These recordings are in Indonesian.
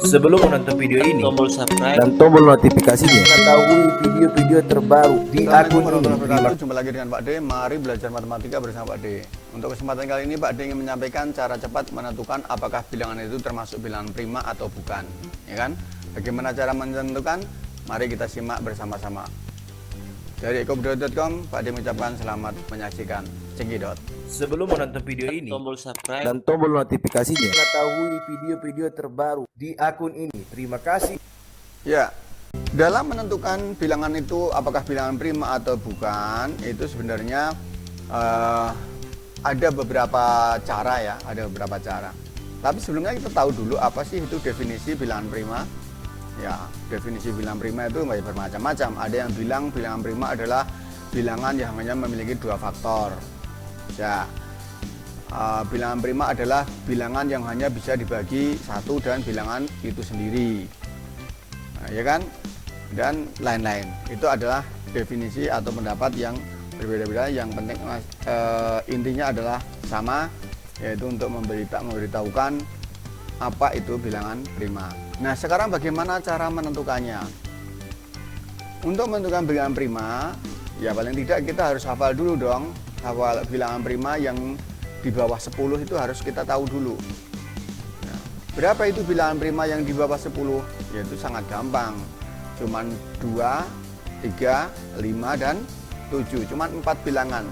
Sebelum menonton video ini, tombol subscribe dan tombol notifikasinya, mengetahui video-video terbaru di akun ini. Jumpa lagi dengan Pak D. Mari belajar matematika bersama Pak D. Untuk kesempatan kali ini Pak D ingin menyampaikan cara cepat menentukan apakah bilangan itu termasuk bilangan prima atau bukan, ya kan? Bagaimana cara menentukan? Mari kita simak bersama-sama. Dari ekobudaya.com, Pak D mengucapkan selamat menyaksikan. Cekidot. Sebelum menonton video ini, tombol subscribe dan tombol notifikasinya, mengetahui video-video terbaru di akun ini. Terima kasih. Ya, dalam menentukan bilangan itu apakah bilangan prima atau bukan, itu sebenarnya ada beberapa cara ya, ada beberapa cara. Tapi sebelumnya kita tahu dulu apa sih itu definisi bilangan prima. Ya, definisi bilangan prima itu bermacam-macam. Ada yang bilang bilangan prima adalah bilangan yang hanya memiliki dua faktor. Ya, bilangan prima adalah bilangan yang hanya bisa dibagi satu dan bilangan itu sendiri. Nah, ya kan? Dan lain-lain. Itu adalah definisi atau pendapat yang berbeda-beda. Yang penting intinya adalah sama, yaitu untuk memberitahukan apa itu bilangan prima. Nah, sekarang bagaimana cara menentukannya? Untuk menentukan bilangan prima, ya paling tidak kita harus hafal dulu dong. Hafal bilangan prima yang di bawah 10 itu harus kita tahu dulu. Nah, berapa itu bilangan prima yang di bawah 10? Yaitu sangat gampang. Cuman 2, 3, 5, dan 7. Cuman 4 bilangan.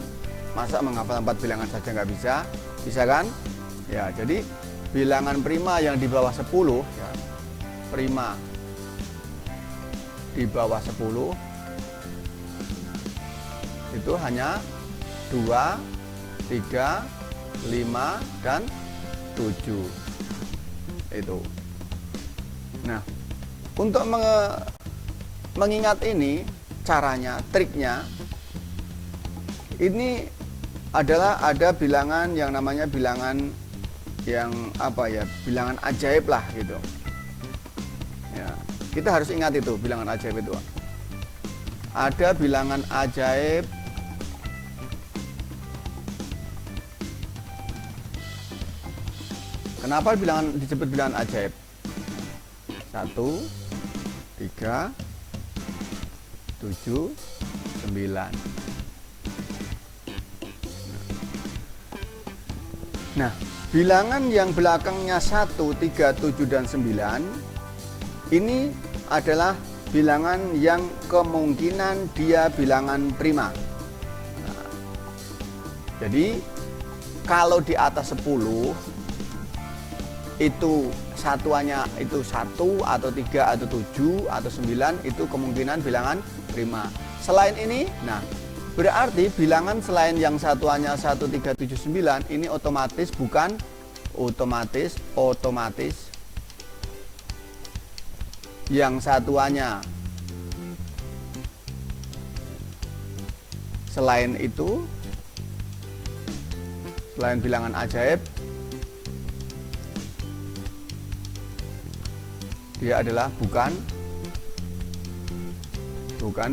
Masa menghafal 4 bilangan saja nggak bisa? Bisa kan? Ya, jadi bilangan prima yang di bawah 10 ya, prima di bawah 10 itu hanya 2, 3, 5, dan 7 itu. Nah, untuk mengingat ini caranya, triknya ini adalah ada bilangan yang namanya bilangan yang apa ya, bilangan ajaib lah gitu ya. Kita harus ingat itu bilangan ajaib itu. Ada bilangan ajaib kenapa bilangan disebut bilangan ajaib? 1, 3, 7, 9. Nah, bilangan yang belakangnya 1, 3, 7, dan 9 ini adalah bilangan yang kemungkinan dia bilangan prima. Nah, jadi kalau di atas 10 itu satuannya itu 1 atau 3 atau 7 atau 9 itu kemungkinan bilangan prima. Selain ini, nah berarti bilangan selain yang satuannya 1, 3, 7, 9 ini otomatis yang satuannya selain itu, selain bilangan ajaib, dia adalah bukan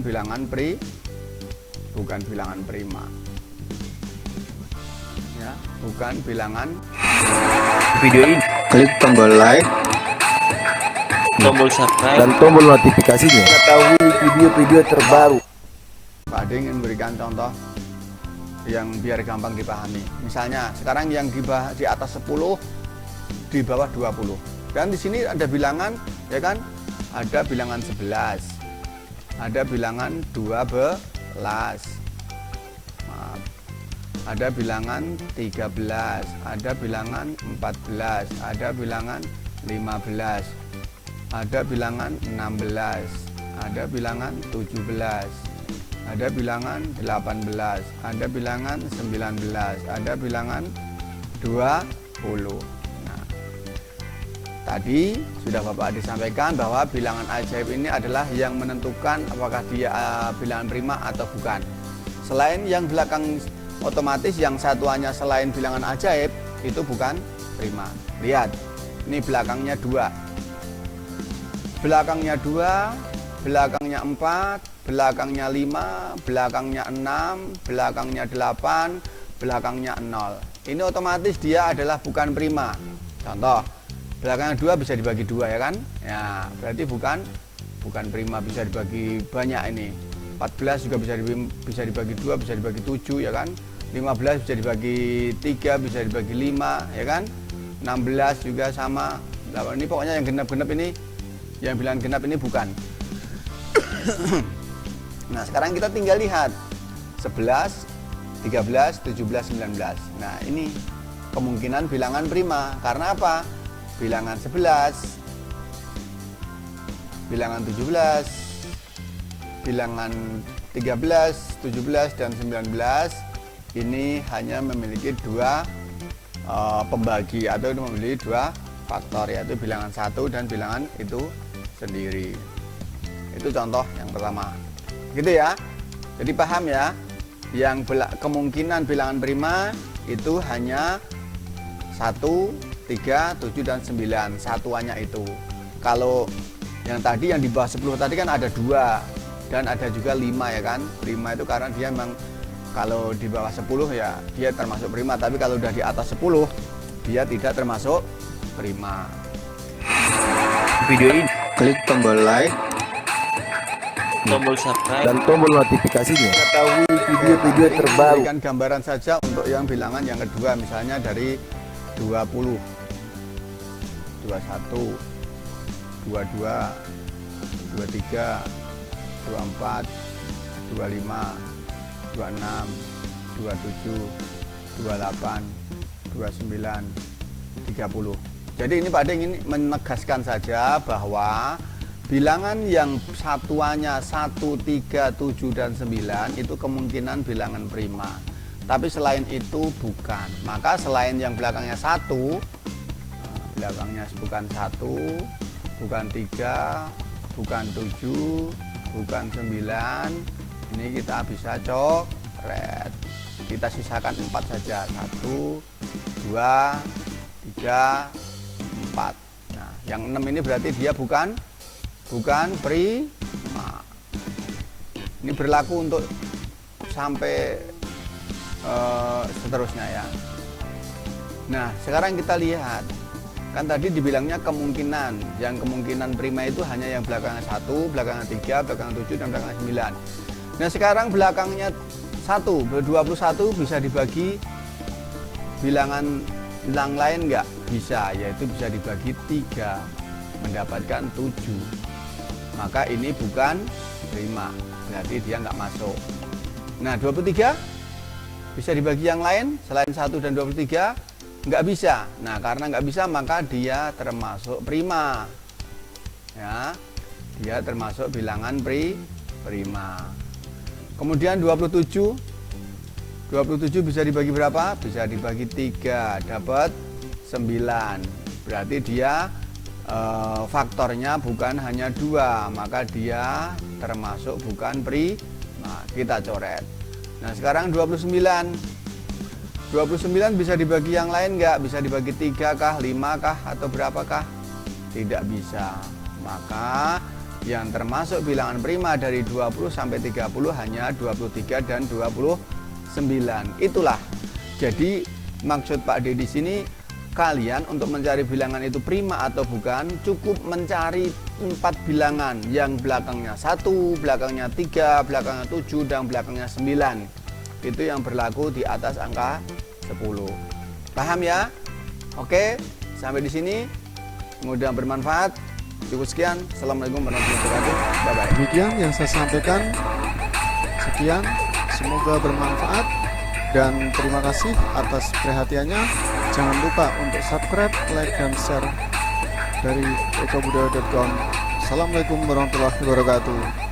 bilangan prima ya, bukan bilangan. Video ini, Klik tombol like, tombol subscribe dan tombol notifikasinya, mengetahui video-video terbaru. Pak D ingin memberikan contoh yang biar gampang dipahami. Misalnya sekarang yang di atas 10, di bawah 20. Dan di sini ada bilangan, ya kan? Ada bilangan 11. Ada bilangan 12. Maaf. Ada bilangan 13, ada bilangan 14, ada bilangan 15. Ada bilangan 16, ada bilangan 17. Ada bilangan 18, ada bilangan 19, ada bilangan 20. Nah, tadi sudah Bapak disampaikan bahwa bilangan ajaib ini adalah yang menentukan apakah dia bilangan prima atau bukan. Selain yang belakang otomatis yang satuannya selain bilangan ajaib itu bukan prima. Lihat, ini belakangnya 2. Belakangnya 2, belakangnya 4, belakangnya 5, belakangnya 6, belakangnya 8, belakangnya 0. Ini otomatis dia adalah bukan prima. Contoh, belakangnya 2 bisa dibagi 2 ya kan. Ya, berarti bukan prima, bisa dibagi banyak ini. 14 juga bisa dibagi 2, bisa dibagi 7 ya kan. 15 bisa dibagi 3, bisa dibagi 5 ya kan. 16 juga sama. Ini pokoknya yang genap-genap ini, yang bilangan genap ini bukan. Nah, sekarang kita tinggal lihat 11, 13, 17, 19. Nah, ini kemungkinan bilangan prima. Karena apa? Bilangan 11, bilangan 17, bilangan 13, 17, dan 19 ini hanya memiliki 2 pembagi atau memiliki 2 faktor, yaitu bilangan 1 dan bilangan itu sendiri. Itu contoh yang pertama. Gitu ya. Jadi paham ya? Yang kemungkinan bilangan prima itu hanya 1, 3, 7, dan 9. Satuannya itu. Kalau yang tadi yang di bawah 10 tadi kan ada 2 dan ada juga 5 ya kan. Prima itu karena dia memang kalau di bawah 10 ya dia termasuk prima, tapi kalau udah di atas 10 dia tidak termasuk prima. Video ini Klik tombol like tombol subscribe, dan tombol notifikasinya. Ketahui video-video terbaru. berikan gambaran saja untuk yang bilangan yang kedua, misalnya dari 20, 21, 22, 23, 24, 25, 26, 27, 28, 29, 30. Jadi ini Pak De ingin menegaskan saja bahwa bilangan yang satuannya 1, 3, 7, dan 9 itu kemungkinan bilangan prima. Tapi selain itu bukan. Maka selain yang belakangnya 1, belakangnya bukan 1, bukan 3, bukan 7, bukan 9, ini kita bisa coret. Kita sisakan 4 saja. 1, 2, 3, 4. Nah, yang 6 ini berarti dia bukan prima. Ini berlaku untuk sampai seterusnya ya. Nah, sekarang kita lihat. Kan tadi dibilangnya kemungkinan. Yang kemungkinan prima itu hanya yang belakangnya 1, belakangnya 3, belakangnya 7, dan belakangnya 9. Nah, sekarang belakangnya 1, 21 bisa dibagi bilangan yang lain enggak? Bisa, yaitu bisa dibagi 3, mendapatkan 7. Maka ini bukan prima, berarti dia enggak masuk. Nah, 23 bisa dibagi yang lain selain 1 dan 23? Enggak bisa. Nah, karena enggak bisa maka dia termasuk prima. Ya, dia termasuk bilangan prima. Kemudian 27 bisa dibagi berapa? Bisa dibagi 3, dapat 9. Berarti dia faktornya bukan hanya 2, maka dia termasuk bukan prima. Kita coret. Nah, sekarang 29 bisa dibagi yang lain enggak? Bisa dibagi 3 kah, 5 kah, atau berapakah? Tidak bisa. Maka yang termasuk bilangan prima dari 20 sampai 30 hanya 23 dan 29. Itulah. Jadi maksud Pak De di sini, kalian untuk mencari bilangan itu prima atau bukan, cukup mencari 4 bilangan yang belakangnya 1, belakangnya 3, belakangnya 7, dan belakangnya 9. Itu yang berlaku di atas angka 10. Paham ya? Oke, sampai di sini. Mudah bermanfaat. Cukup sekian. Assalamualaikum warahmatullahi wabarakatuh. Bye-bye. Demikian yang saya sampaikan. Sekian, semoga bermanfaat dan terima kasih atas perhatiannya. Jangan lupa untuk subscribe, like, dan share dari ekobudaya.com. Assalamualaikum warahmatullahi wabarakatuh.